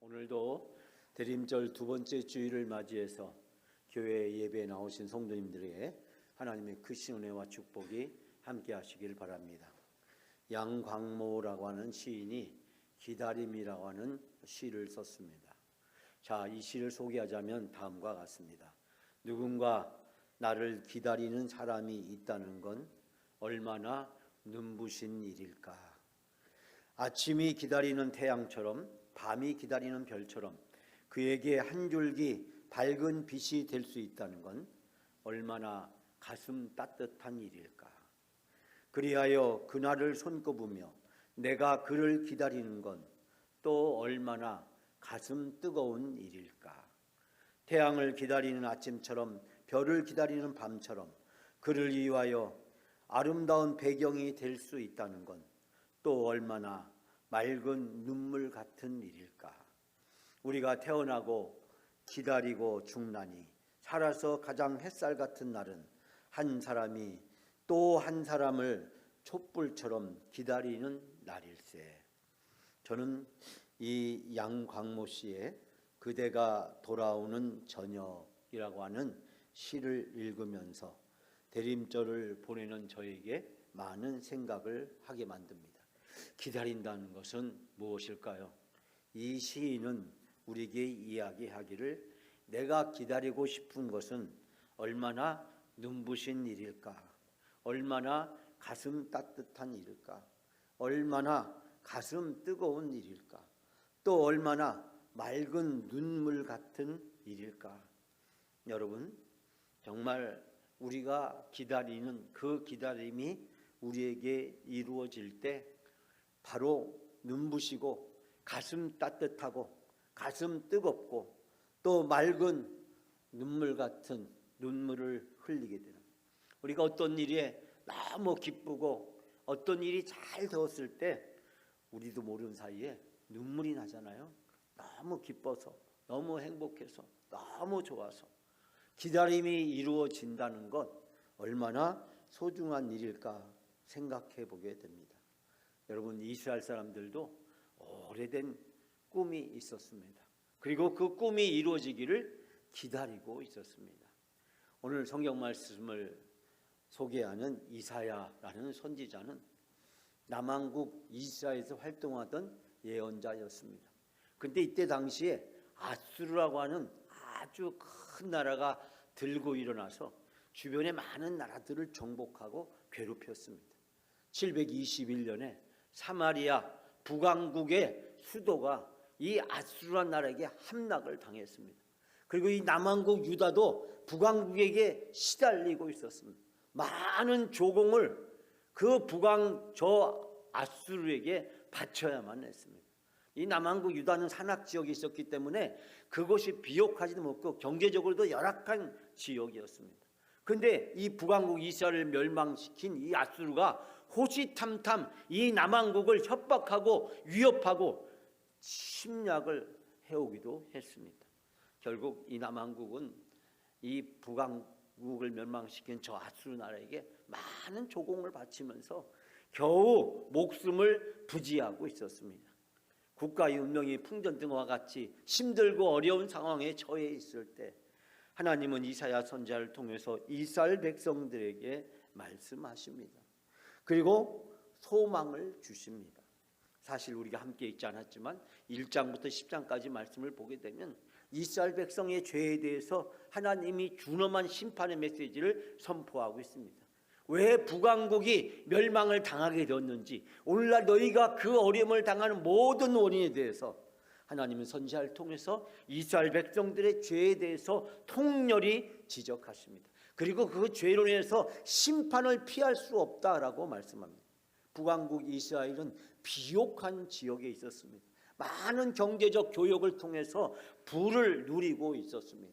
오늘도 대림절 두 번째 주일을 맞이해서 교회 예배에 나오신 성도님들에게 하나님의 크신 은혜와 축복이 함께 하시길 바랍니다. 양광모라고 하는 시인이 기다림이라고 하는 시를 썼습니다. 자, 이 시를 소개하자면 다음과 같습니다. 누군가 나를 기다리는 사람이 있다는 건 얼마나 눈부신 일일까. 아침이 기다리는 태양처럼 밤이 기다리는 별처럼 그에게 한 줄기 밝은 빛이 될 수 있다는 건 얼마나 가슴 따뜻한 일일까. 그리하여 그날을 손꼽으며 내가 그를 기다리는 건 또 얼마나 가슴 뜨거운 일일까. 태양을 기다리는 아침처럼 별을 기다리는 밤처럼 그를 위하여 아름다운 배경이 될 수 있다는 건 또 얼마나 맑은 눈물 같은 일일까. 우리가 태어나고 기다리고 죽나니 살아서 가장 햇살 같은 날은 한 사람이 또 한 사람을 촛불처럼 기다리는 날일세. 저는 이 양광모 씨의 그대가 돌아오는 저녁이라고 하는 시를 읽으면서 대림절을 보내는 저에게 많은 생각을 하게 만듭니다. 기다린다는 것은 무엇일까요? 이 시인은 우리에게 이야기하기를 내가 기다리고 싶은 것은 얼마나 눈부신 일일까, 얼마나 가슴 따뜻한 일일까, 얼마나 가슴 뜨거운 일일까, 또 얼마나 맑은 눈물 같은 일일까. 여러분, 정말 우리가 기다리는 그 기다림이 우리에게 이루어질 때 바로 눈부시고 가슴 따뜻하고 가슴 뜨겁고 또 맑은 눈물 같은 눈물을 흘리게 되는, 우리가 어떤 일에 너무 기쁘고 어떤 일이 잘 되었을 때 우리도 모르는 사이에 눈물이 나잖아요. 너무 기뻐서, 너무 행복해서, 너무 좋아서. 기다림이 이루어진다는 것 얼마나 소중한 일일까 생각해 보게 됩니다. 여러분, 이스라엘 사람들도 오래된 꿈이 있었습니다. 그리고 그 꿈이 이루어지기를 기다리고 있었습니다. 오늘 성경 말씀을 소개하는 이사야라는 선지자는 남왕국 이스라엘에서 활동하던 예언자였습니다. 근데 이때 당시에 아수르라고 하는 아주 큰 나라가 들고 일어나서 주변의 많은 나라들을 정복하고 괴롭혔습니다. 721년에 사마리아 북왕국의 수도가 이 아수르란 나라에게 함락을 당했습니다. 그리고 이 남왕국 유다도 북왕국에게 시달리고 있었습니다. 많은 조공을 그 저 아수르에게 바쳐야만 했습니다. 이 남왕국 유다는 산악 지역에 있었기 때문에 그것이 비옥하지도 못하고 경제적으로도 열악한 지역이었습니다. 그런데 이 북왕국 이스라엘을 멸망시킨 이 아수르가 호시탐탐 이 남왕국을 협박하고 위협하고 침략을 해오기도 했습니다. 결국 이 남왕국은 이 북왕국을 멸망시킨 저 아수르 나라에게 많은 조공을 바치면서 겨우 목숨을 부지하고 있었습니다. 국가의 운명이 풍전등과 같이 힘들고 어려운 상황에 처해 있을 때 하나님은 이사야 선지자를 통해서 이스라엘 백성들에게 말씀하십니다. 그리고 소망을 주십니다. 사실 우리가 함께 있지 않았지만 1장부터 10장까지 말씀을 보게 되면 이스라엘 백성의 죄에 대해서 하나님이 준엄한 심판의 메시지를 선포하고 있습니다. 왜 북왕국이 멸망을 당하게 되었는지, 오늘날 너희가 그 어려움을 당하는 모든 원인에 대해서 하나님은 선지자를 통해서 이스라엘 백성들의 죄에 대해서 통렬히 지적하십니다. 그리고 그 죄로 인해서 심판을 피할 수 없다라고 말씀합니다. 북왕국 이스라엘은 비옥한 지역에 있었습니다. 많은 경제적 교역을 통해서 부를 누리고 있었습니다.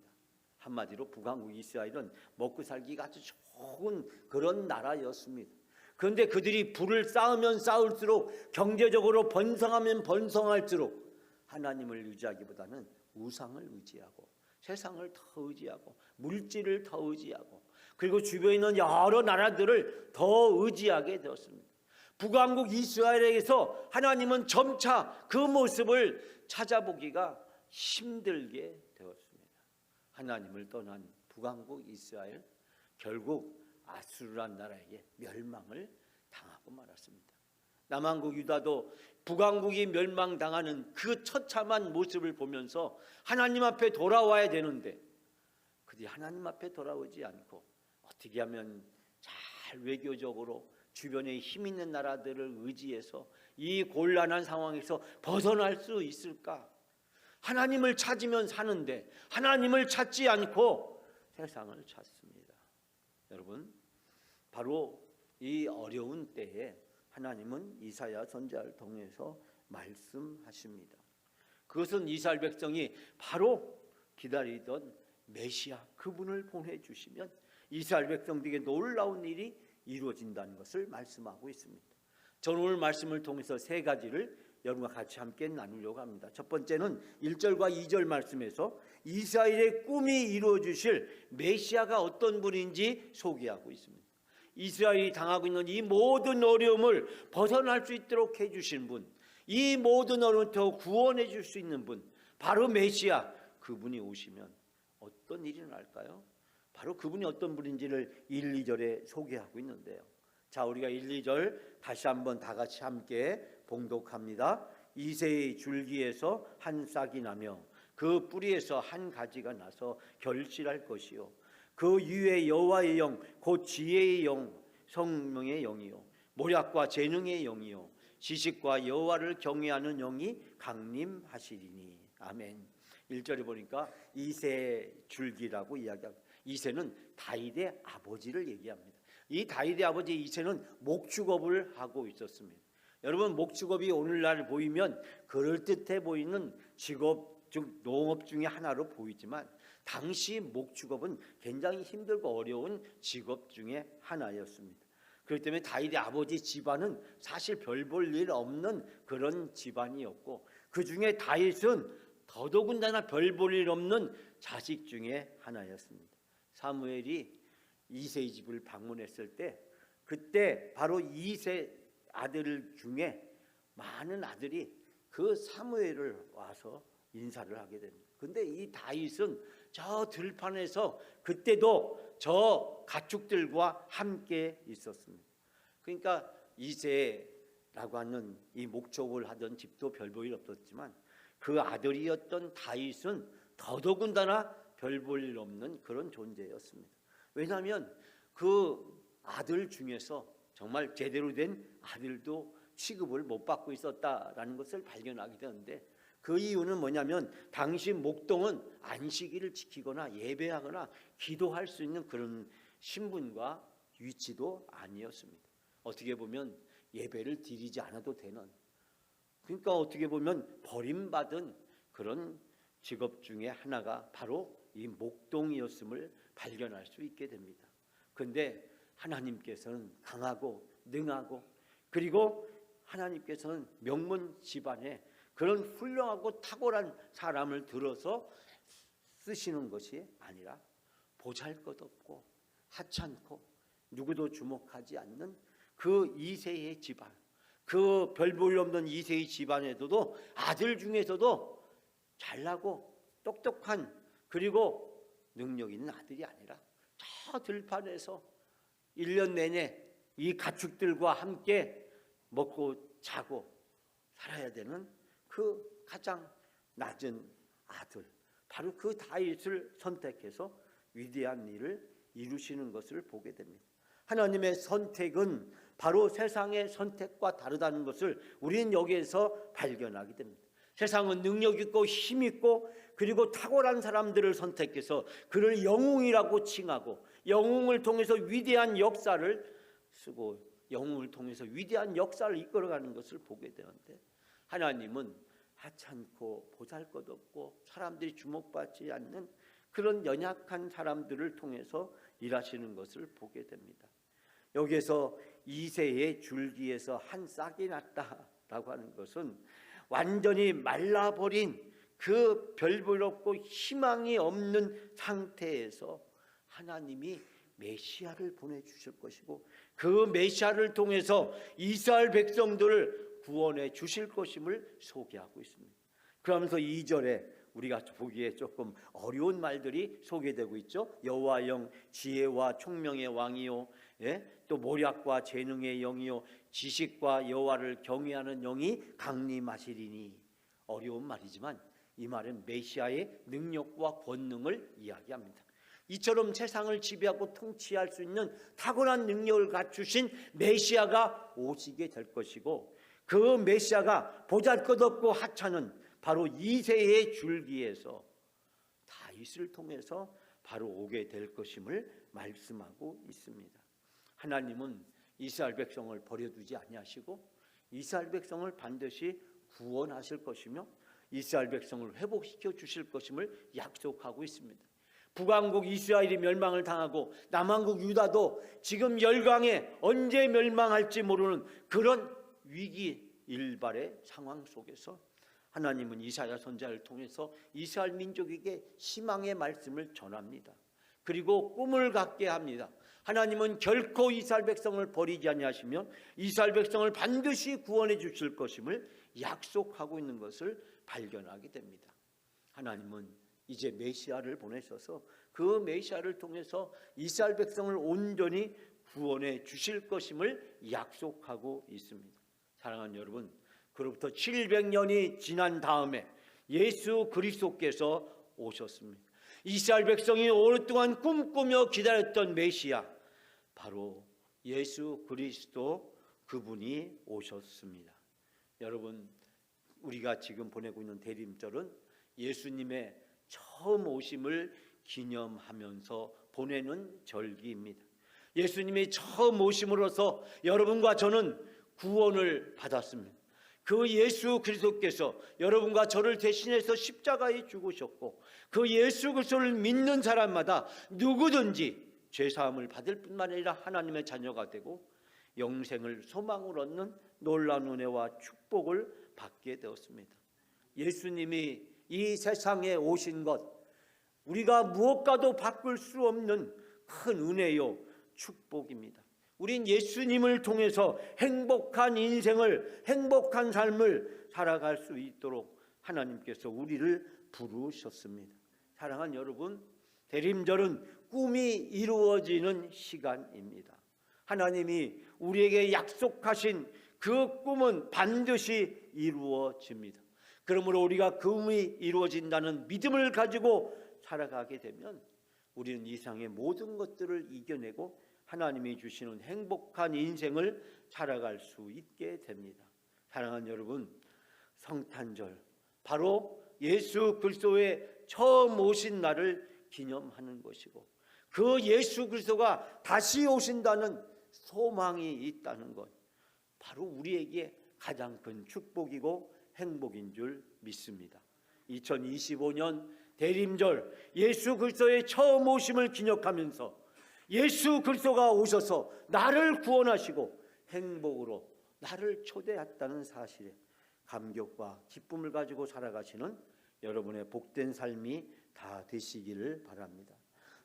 한마디로 북왕국 이스라엘은 먹고 살기가 아주 좋은 그런 나라였습니다. 그런데 그들이 부를 쌓으면 쌓을수록, 경제적으로 번성하면 번성할수록 하나님을 의지하기보다는 우상을 의지하고 세상을 더 의지하고 물질을 더 의지하고 그리고 주변에 있는 여러 나라들을 더 의지하게 되었습니다. 북왕국 이스라엘에게서 하나님은 점차 그 모습을 찾아보기가 힘들게 되었습니다. 하나님을 떠난 북왕국 이스라엘, 결국 아수르란 나라에게 멸망을 당하고 말았습니다. 남왕국 유다도 북왕국이 멸망당하는 그 처참한 모습을 보면서 하나님 앞에 돌아와야 되는데 그들이 하나님 앞에 돌아오지 않고 어떻게 하면 잘 외교적으로 주변에 힘 있는 나라들을 의지해서 이 곤란한 상황에서 벗어날 수 있을까? 하나님을 찾으면 사는데 하나님을 찾지 않고 세상을 찾습니다. 여러분, 바로 이 어려운 때에 하나님은 이사야 선지자를 통해서 말씀하십니다. 그것은 이스라엘 백성이 바로 기다리던 메시아 그분을 보내주시면 이스라엘 백성들에게 놀라운 일이 이루어진다는 것을 말씀하고 있습니다. 저는 오늘 말씀을 통해서 세 가지를 여러분과 같이 함께 나누려고 합니다. 첫 번째는 1절과 2절 말씀에서 이스라엘의 꿈이 이루어지실 메시아가 어떤 분인지 소개하고 있습니다. 이스라엘이 당하고 있는 이 모든 어려움을 벗어날 수 있도록 해주신 분, 이 모든 어려움부터 구원해 줄 수 있는 분, 바로 메시아, 그분이 오시면 어떤 일이 날까요? 바로 그분이 어떤 분인지를 1, 2절에 소개하고 있는데요. 자, 우리가 1, 2절 다시 한번 다 같이 함께 봉독합니다. 이새의 줄기에서 한 싹이 나며 그 뿌리에서 한 가지가 나서 결실할 것이요 그 위에 여호와의 영 곧 지혜의 영 성령의 영이요 모략과 재능의 영이요 지식과 여호와를 경외하는 영이 강림하시리니. 아멘. 1절에 보니까 이새 줄기라고 이야기합니다. 이새는 다윗의 아버지를 얘기합니다. 이 다윗의 아버지 이새는 목축업을 하고 있었습니다. 여러분, 목축업이 오늘날 보이면 그럴듯해 보이는 직업, 즉 농업 중에 하나로 보이지만 당시 목축업은 굉장히 힘들고 어려운 직업 중에 하나였습니다. 그렇기 때문에 다윗의 아버지 집안은 사실 별 볼 일 없는 그런 집안이었고 그 중에 다윗은 더더군다나 별 볼 일 없는 자식 중에 하나였습니다. 사무엘이 이새의 집을 방문했을 때 그때 바로 이새 아들 중에 많은 아들이 그 사무엘을 와서 인사를 하게 됩니다. 근데 이 다윗은 저 들판에서 그때도 저 가축들과 함께 있었습니다. 그러니까 이새라고 하는 이 목축을 하던 집도 별 볼 일 없었지만 그 아들이었던 다윗은 더더군다나 별 볼 일 없는 그런 존재였습니다. 왜냐하면 그 아들 중에서 정말 제대로 된 아들도 취급을 못 받고 있었다라는 것을 발견하게 되는데 그 이유는 뭐냐면 당시 목동은 안식일을 지키거나 예배하거나 기도할 수 있는 그런 신분과 위치도 아니었습니다. 어떻게 보면 예배를 드리지 않아도 되는, 그러니까 어떻게 보면 버림받은 그런 직업 중에 하나가 바로 이 목동이었음을 발견할 수 있게 됩니다. 그런데 하나님께서는 강하고 능하고 그리고 하나님께서는 명문 집안에 그런 훌륭하고 탁월한 사람을 들어서 쓰시는 것이 아니라 보잘것없고 하찮고 누구도 주목하지 않는 그 이새의 집안, 그 별 볼 없는 이새의 집안에서도 아들 중에서도 잘나고 똑똑한 그리고 능력 있는 아들이 아니라 저 들판에서 1년 내내 이 가축들과 함께 먹고 자고 살아야 되는 그 가장 낮은 아들, 바로 그 다윗을 선택해서 위대한 일을 이루시는 것을 보게 됩니다. 하나님의 선택은 바로 세상의 선택과 다르다는 것을 우리는 여기에서 발견하게 됩니다. 세상은 능력 있고 힘 있고 그리고 탁월한 사람들을 선택해서 그를 영웅이라고 칭하고 영웅을 통해서 위대한 역사를 쓰고 영웅을 통해서 위대한 역사를 이끌어가는 것을 보게 되는데 하나님은 하찮고 보잘것없고 사람들이 주목받지 않는 그런 연약한 사람들을 통해서 일하시는 것을 보게 됩니다. 여기에서 이새의 줄기에서 한 싹이 났다라고 하는 것은 완전히 말라버린 그 별 볼 없고 희망이 없는 상태에서 하나님이 메시아를 보내주실 것이고 그 메시아를 통해서 이스라엘 백성들을 구원해 주실 것임을 소개하고 있습니다. 그러면서 2절에 우리가 보기에 조금 어려운 말들이 소개되고 있죠. 여호와의 영 지혜와 총명의 왕이요, 또 모략과 재능의 영이요, 지식과 여호와를 경외하는 영이 강림하시리니. 어려운 말이지만 이 말은 메시아의 능력과 권능을 이야기합니다. 이처럼 세상을 지배하고 통치할 수 있는 탁월한 능력을 갖추신 메시아가 오시게 될 것이고, 그 메시아가 보잘것없고 하찮은 바로 이새의 줄기에서 다윗을 통해서 바로 오게 될 것임을 말씀하고 있습니다. 하나님은 이스라엘 백성을 버려두지 아니하시고 이스라엘 백성을 반드시 구원하실 것이며 이스라엘 백성을 회복시켜 주실 것임을 약속하고 있습니다. 북왕국 이스라엘이 멸망을 당하고 남왕국 유다도 지금 열강에 언제 멸망할지 모르는 그런 위기 일발의 상황 속에서 하나님은 이사야 선지자를 통해서 이스라엘 민족에게 희망의 말씀을 전합니다. 그리고 꿈을 갖게 합니다. 하나님은 결코 이스라엘 백성을 버리지 아니하시며 이스라엘 백성을 반드시 구원해 주실 것임을 약속하고 있는 것을 발견하게 됩니다. 하나님은 이제 메시아를 보내셔서 그 메시아를 통해서 이스라엘 백성을 온전히 구원해 주실 것임을 약속하고 있습니다. 사랑하는 여러분, 그로부터 700년이 지난 다음에 예수 그리스도께서 오셨습니다. 이스라엘 백성이 오랫동안 꿈꾸며 기다렸던 메시아, 바로 예수 그리스도, 그분이 오셨습니다. 여러분, 우리가 지금 보내고 있는 대림절은 예수님의 처음 오심을 기념하면서 보내는 절기입니다. 예수님이 처음 오심으로써 여러분과 저는 구원을 받았습니다. 그 예수 그리스도께서 여러분과 저를 대신해서 십자가에 죽으셨고, 그 예수 그리스도를 믿는 사람마다 누구든지 죄사함을 받을 뿐만 아니라 하나님의 자녀가 되고 영생을 소망을 얻는 놀라운 은혜와 축복을 받게 되었습니다. 예수님이 이 세상에 오신 것, 우리가 무엇과도 바꿀 수 없는 큰 은혜요 축복입니다. 우린 예수님을 통해서 행복한 인생을, 행복한 삶을 살아갈 수 있도록 하나님께서 우리를 부르셨습니다. 사랑하는 여러분, 대림절은 꿈이 이루어지는 시간입니다. 하나님이 우리에게 약속하신 그 꿈은 반드시 이루어집니다. 그러므로 우리가 그 꿈이 이루어진다는 믿음을 가지고 살아가게 되면 우리는 이 세상의 모든 것들을 이겨내고 하나님이 주시는 행복한 인생을 살아갈 수 있게 됩니다. 사랑하는 여러분, 성탄절, 바로 예수 그리스도의 처음 오신 날을 기념하는 것이고, 그 예수 그리스도가 다시 오신다는 소망이 있다는 것, 바로 우리에게 가장 큰 축복이고 행복인 줄 믿습니다. 2025년 대림절, 예수 그리스도의 처음 오심을 기념하면서 예수 그리스도가 오셔서 나를 구원하시고 행복으로 나를 초대했다는 사실에 감격과 기쁨을 가지고 살아가시는 여러분의 복된 삶이 다 되시기를 바랍니다.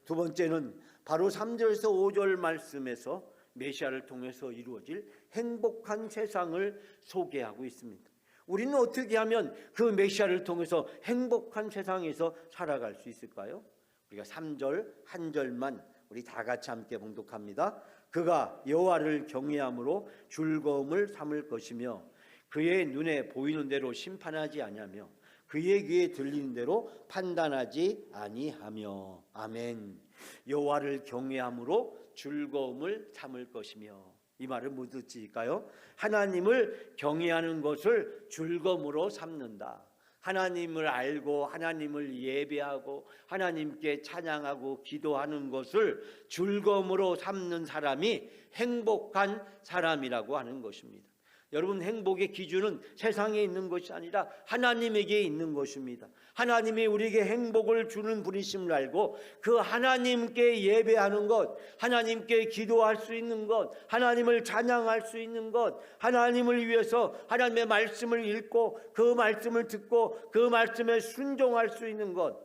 두 번째는 바로 3절에서 5절 말씀에서 메시아를 통해서 이루어질 행복한 세상을 소개하고 있습니다. 우리는 어떻게 하면 그 메시아를 통해서 행복한 세상에서 살아갈 수 있을까요? 우리가 3절 한 절만 우리 다 같이 함께 봉독합니다. 그가 여호와를 경외함으로 즐거움을 삼을 것이며 그의 눈에 보이는 대로 심판하지 아니하며 그의 귀에 들리는 대로 판단하지 아니하며. 아멘. 여호와를 경외함으로 즐거움을 삼을 것이며, 이 말을 뭐 뜻일까요? 하나님을 경외하는 것을 즐거움으로 삼는다. 하나님을 알고 하나님을 예배하고 하나님께 찬양하고 기도하는 것을 즐거움으로 삼는 사람이 행복한 사람이라고 하는 것입니다. 여러분, 행복의 기준은 세상에 있는 것이 아니라 하나님에게 있는 것입니다. 하나님이 우리에게 행복을 주는 분이심을 알고 그 하나님께 예배하는 것, 하나님께 기도할 수 있는 것, 하나님을 찬양할 수 있는 것, 하나님을 위해서 하나님의 말씀을 읽고 그 말씀을 듣고 그 말씀에 순종할 수 있는 것,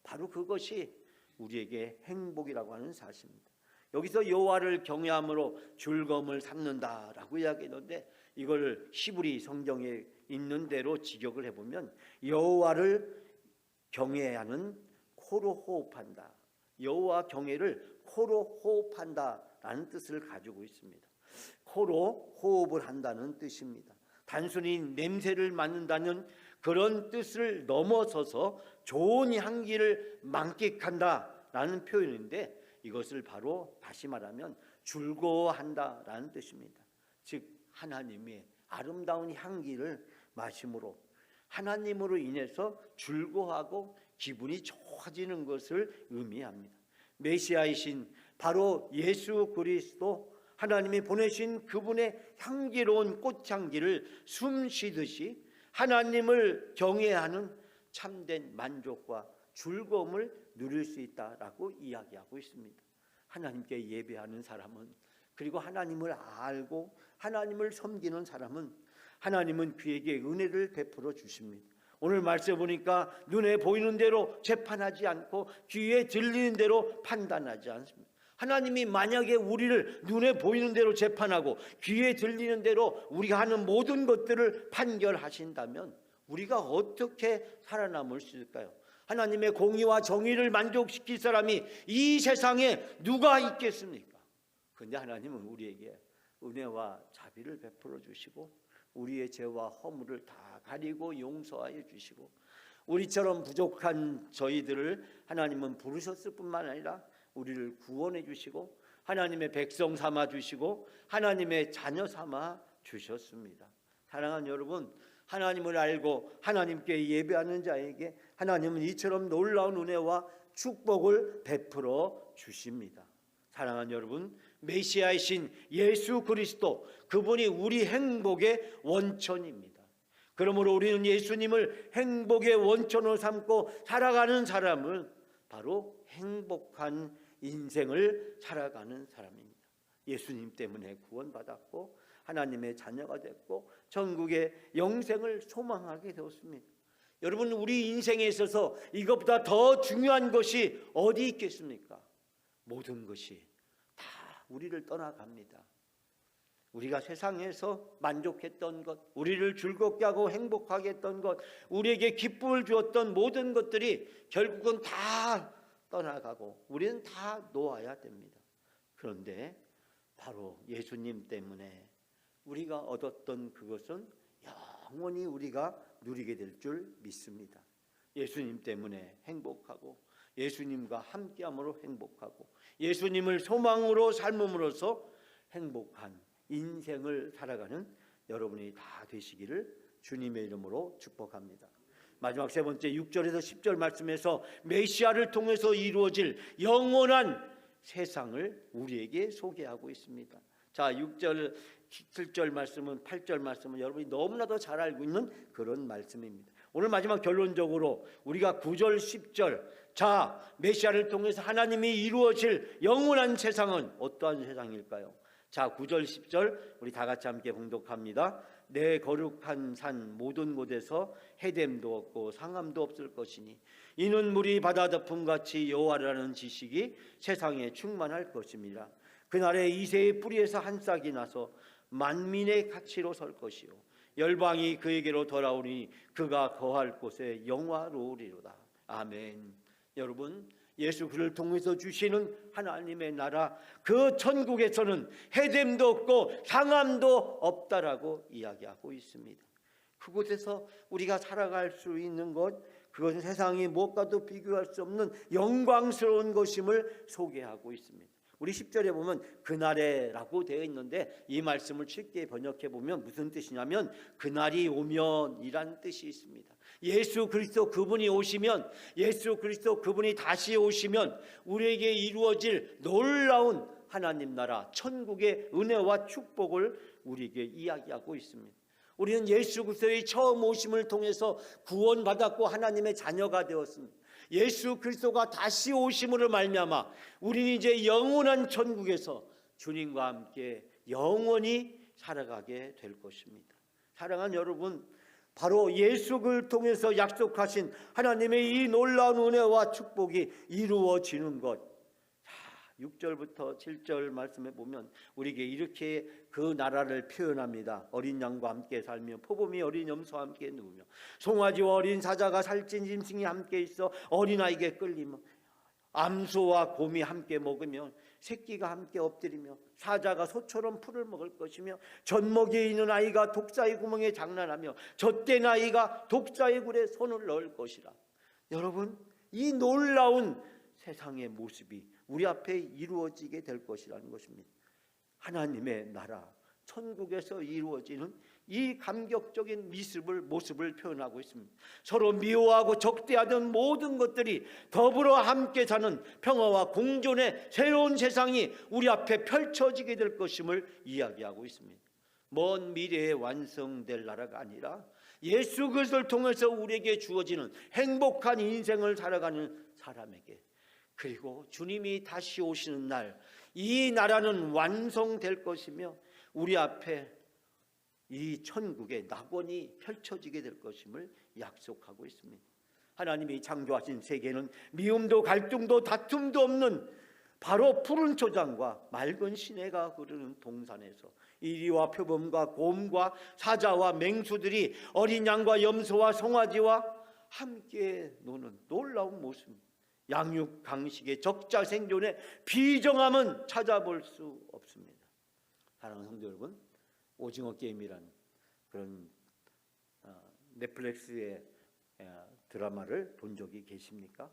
바로 그것이 우리에게 행복이라고 하는 사실입니다. 여기서 여호와를 경외함으로 즐거움을 삼는다라고 이야기했는데, 이걸 히브리 성경에 있는 대로 직역을 해보면 여호와를 경외하는 코로 호흡한다. 여호와 경외를 코로 호흡한다라는 뜻을 가지고 있습니다. 코로 호흡을 한다는 뜻입니다. 단순히 냄새를 맡는다는 그런 뜻을 넘어서서 좋은 향기를 만끽한다라는 표현인데, 이것을 바로 다시 말하면 즐거워한다라는 뜻입니다. 즉 하나님의 아름다운 향기를 마심으로 하나님으로 인해서 즐거워하고 기분이 좋아지는 것을 의미합니다. 메시아이신 바로 예수 그리스도, 하나님이 보내신 그분의 향기로운 꽃향기를 숨쉬듯이 하나님을 경외하는 참된 만족과 즐거움을 누릴 수 있다라고 이야기하고 있습니다. 하나님께 예배하는 사람은, 그리고 하나님을 알고 하나님을 섬기는 사람은 하나님은 그에게 은혜를 베풀어 주십니다. 오늘 말씀 보니까 눈에 보이는 대로 재판하지 않고 귀에 들리는 대로 판단하지 않습니다. 하나님이 만약에 우리를 눈에 보이는 대로 재판하고 귀에 들리는 대로 우리가 하는 모든 것들을 판결하신다면 우리가 어떻게 살아남을 수 있을까요? 하나님의 공의와 정의를 만족시킬 사람이 이 세상에 누가 있겠습니까? 그런데 하나님은 우리에게 은혜와 자비를 베풀어 주시고 우리의 죄와 허물을 다 가리고 용서하여 주시고, 우리처럼 부족한 저희들을 하나님은 부르셨을 뿐만 아니라 우리를 구원해 주시고 하나님의 백성 삼아 주시고 하나님의 자녀 삼아 주셨습니다. 사랑하는 여러분, 하나님을 알고 하나님께 예배하는 자에게 하나님은 이처럼 놀라운 은혜와 축복을 베풀어 주십니다. 사랑하는 여러분, 메시아이신 예수 그리스도, 그분이 우리 행복의 원천입니다. 그러므로 우리는 예수님을 행복의 원천으로 삼고 살아가는 사람은 바로 행복한 인생을 살아가는 사람입니다. 예수님 때문에 구원받았고 하나님의 자녀가 됐고 천국의 영생을 소망하게 되었습니다. 여러분, 우리 인생에 있어서 이것보다 더 중요한 것이 어디 있겠습니까? 모든 것이 다 우리를 떠나갑니다. 우리가 세상에서 만족했던 것, 우리를 즐겁게 하고 행복하게 했던 것, 우리에게 기쁨을 주었던 모든 것들이 결국은 다 떠나가고 우리는 다 놓아야 됩니다. 그런데 바로 예수님 때문에 우리가 얻었던 그것은 영원히 우리가 누리게 될 줄 믿습니다. 예수님 때문에 행복하고 예수님과 함께함으로 행복하고 예수님을 소망으로 삶음으로써 행복한 인생을 살아가는 여러분이 다 되시기를 주님의 이름으로 축복합니다. 마지막 세 번째 6절에서 10절 말씀에서 메시아를 통해서 이루어질 영원한 세상을 우리에게 소개하고 있습니다. 자, 6절, 7절 말씀은, 8절 말씀은 여러분이 너무나도 잘 알고 있는 그런 말씀입니다. 오늘 마지막 결론적으로 우리가 9절, 10절, 자, 메시아를 통해서 하나님이 이루어질 영원한 세상은 어떠한 세상일까요? 자, 9절, 10절 우리 다 같이 함께 봉독합니다. 내 거룩한 산 모든 곳에서 해됨도 없고 상함도 없을 것이니 이는 물이 바다 덮음같이 여호와라는 지식이 세상에 충만할 것입니다. 그날에 이새의 뿌리에서 한 싹이 나서 만민의 가치로 설 것이요 열방이 그에게로 돌아오니 그가 거할 곳에 영화로우리로다. 아멘. 여러분, 예수 그를 통해서 주시는 하나님의 나라, 그 천국에서는 해됨도 없고 상함도 없다라고 이야기하고 있습니다. 그곳에서 우리가 살아갈 수 있는 것, 그것은 세상이 무엇과도 비교할 수 없는 영광스러운 것임을 소개하고 있습니다. 우리 10절에 보면 그날에라고 되어 있는데 이 말씀을 쉽게 번역해 보면 무슨 뜻이냐면 그날이 오면 이란 뜻이 있습니다. 예수 그리스도 그분이 오시면, 예수 그리스도 그분이 다시 오시면 우리에게 이루어질 놀라운 하나님 나라 천국의 은혜와 축복을 우리에게 이야기하고 있습니다. 우리는 예수 그리스도의 처음 오심을 통해서 구원받았고 하나님의 자녀가 되었습니다. 예수 그리스도가 다시 오심으로 말미암아 우리는 이제 영원한 천국에서 주님과 함께 영원히 살아가게 될 것입니다. 사랑하는 여러분, 바로 예수를 통해서 약속하신 하나님의 이 놀라운 은혜와 축복이 이루어지는 것, 6절부터 7절 말씀에 보면 우리에게 이렇게 그 나라를 표현합니다. 어린 양과 함께 살며 포범이 어린 염소와 함께 누우며 송아지와 어린 사자가 살찐 짐승이 함께 있어 어린아이에게 끌리며 암소와 곰이 함께 먹으며 새끼가 함께 엎드리며 사자가 소처럼 풀을 먹을 것이며 젖먹이에 있는 아이가 독사의 구멍에 장난하며 젖된 아이가 독사의 굴에 손을 넣을 것이라. 여러분, 이 놀라운 세상의 모습이 우리 앞에 이루어지게 될 것이라는 것입니다. 하나님의 나라 천국에서 이루어지는 이 감격적인 모습을 표현하고 있습니다. 서로 미워하고 적대하던 모든 것들이 더불어 함께 사는 평화와 공존의 새로운 세상이 우리 앞에 펼쳐지게 될 것임을 이야기하고 있습니다. 먼 미래에 완성될 나라가 아니라 예수 그리스도를 통해서 우리에게 주어지는 행복한 인생을 살아가는 사람에게, 그리고 주님이 다시 오시는 날 이 나라는 완성될 것이며 우리 앞에 이 천국의 낙원이 펼쳐지게 될 것임을 약속하고 있습니다. 하나님이 창조하신 세계는 미움도 갈등도 다툼도 없는 바로 푸른 초장과 맑은 시내가 흐르는 동산에서 이리와 표범과 곰과 사자와 맹수들이 어린 양과 염소와 송아지와 함께 노는 놀라운 모습입니다. 양육 강식의 적자 생존의 비정함은 찾아볼 수 없습니다. 사랑하는 성도 여러분, 오징어 게임이란 그런 넷플릭스의 드라마를 본 적이 계십니까?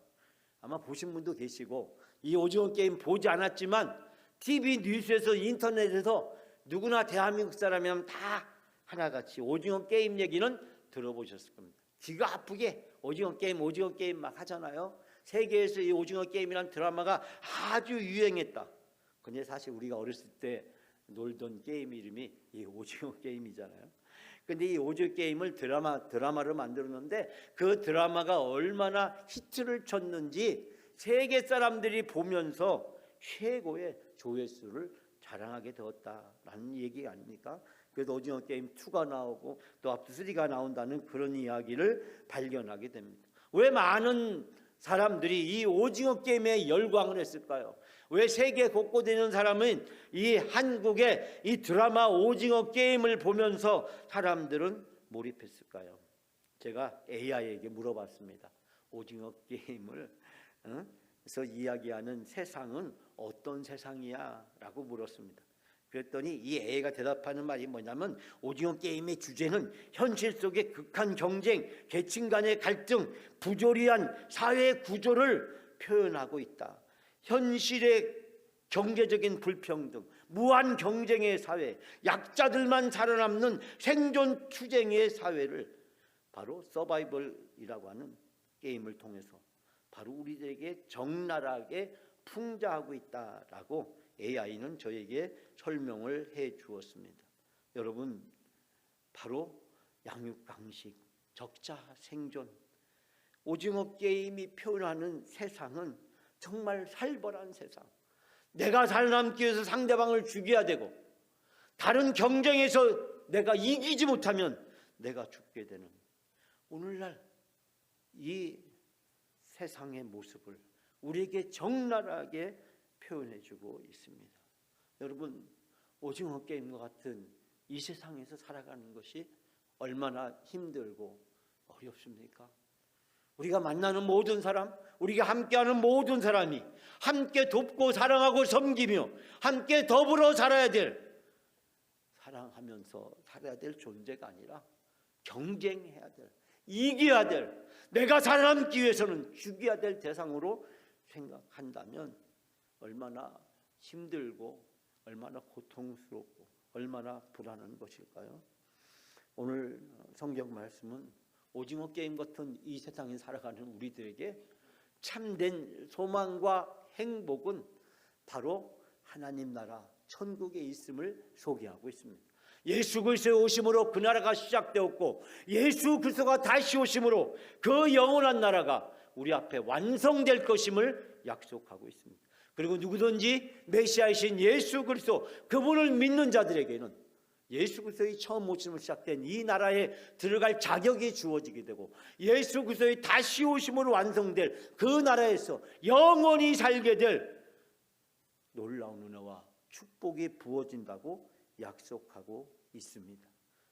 아마 보신 분도 계시고, 이 오징어 게임 보지 않았지만 TV 뉴스에서 인터넷에서 누구나 대한민국 사람이면 다 하나같이 오징어 게임 얘기는 들어보셨을 겁니다. 귀가 아프게 오징어 게임 막 하잖아요. 세계에서 이 오징어 게임이란 드라마가 아주 유행했다. 근데 사실 우리가 어렸을 때 놀던 게임 이름이 이 오징어 게임이잖아요. 근데 이 오징어 게임을 드라마로 만들었는데 그 드라마가 얼마나 히트를 쳤는지 세계 사람들이 보면서 최고의 조회수를 자랑하게 되었다라는 얘기 아닙니까? 그래서 오징어 게임 2가 나오고 또 앞으로 3가 나온다는 그런 이야기를 발견하게 됩니다. 왜 많은 사람들이 이 오징어 게임에 열광을 했을까요? 왜 세계 곳곳에 있는 사람은 이 한국의 이 드라마 오징어 게임을 보면서 사람들은 몰입했을까요? 제가 AI에게 물어봤습니다. 오징어 게임을 그래서 이야기하는 세상은 어떤 세상이야? 라고 물었습니다. 그랬더니 이 AI가 대답하는 말이 뭐냐면, 오징어 게임의 주제는 현실 속의 극한 경쟁, 계층 간의 갈등, 부조리한 사회 구조를 표현하고 있다. 현실의 경제적인 불평등, 무한 경쟁의 사회, 약자들만 살아남는 생존 투쟁의 사회를 바로 서바이벌이라고 하는 게임을 통해서 바로 우리들에게 적나라하게 풍자하고 있다라고 AI는 저에게 설명을 해 주었습니다. 여러분, 바로 양육강식, 적자 생존, 오징어 게임이 표현하는 세상은 정말 살벌한 세상. 내가 살아남기 위해서 상대방을 죽여야 되고, 다른 경쟁에서 내가 이기지 못하면 내가 죽게 되는 오늘날 이 세상의 모습을 우리에게 적나라하게 표현해주고 있습니다. 여러분, 오징어 게임과 같은 이 세상에서 살아가는 것이 얼마나 힘들고 어렵습니까? 우리가 만나는 모든 사람, 우리가 함께하는 모든 사람이 함께 돕고 사랑하고 섬기며 함께 더불어 살아야 될, 사랑하면서 살아야 될 존재가 아니라 경쟁해야 될, 이겨야 될, 내가 살아남기 위해서는 죽여야 될 대상으로 생각한다면 얼마나 힘들고 얼마나 고통스럽고 얼마나 불안한 것일까요? 오늘 성경 말씀은 오징어 게임 같은 이 세상에 살아가는 우리들에게 참된 소망과 행복은 바로 하나님 나라 천국에 있음을 소개하고 있습니다. 예수 그리스도의 오심으로 그 나라가 시작되었고, 예수 그리스도가 다시 오심으로 그 영원한 나라가 우리 앞에 완성될 것임을 약속하고 있습니다. 그리고 누구든지 메시아이신 예수 그리스도, 그분을 믿는 자들에게는 예수 그리스도의 처음 오심으로 시작된 이 나라에 들어갈 자격이 주어지게 되고, 예수 그리스도의 다시 오심으로 완성될 그 나라에서 영원히 살게 될 놀라운 은혜와 축복이 부어진다고 약속하고 있습니다.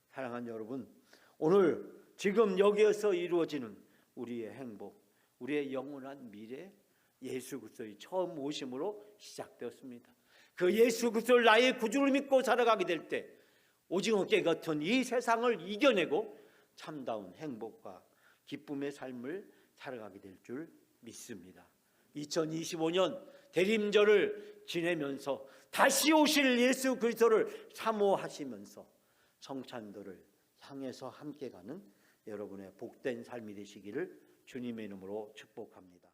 사랑하는 여러분, 오늘 지금 여기에서 이루어지는 우리의 행복, 우리의 영원한 미래, 예수 그리스도의 처음 오심으로 시작되었습니다. 그 예수 그리스도를 나의 구주를 믿고 살아가게 될 때 오징어 깨 같은 이 세상을 이겨내고 참다운 행복과 기쁨의 삶을 살아가게 될 줄 믿습니다. 2025년 대림절을 지내면서 다시 오실 예수 그리스도를 사모하시면서 성찬들을 향해서 함께 가는 여러분의 복된 삶이 되시기를 주님의 이름으로 축복합니다.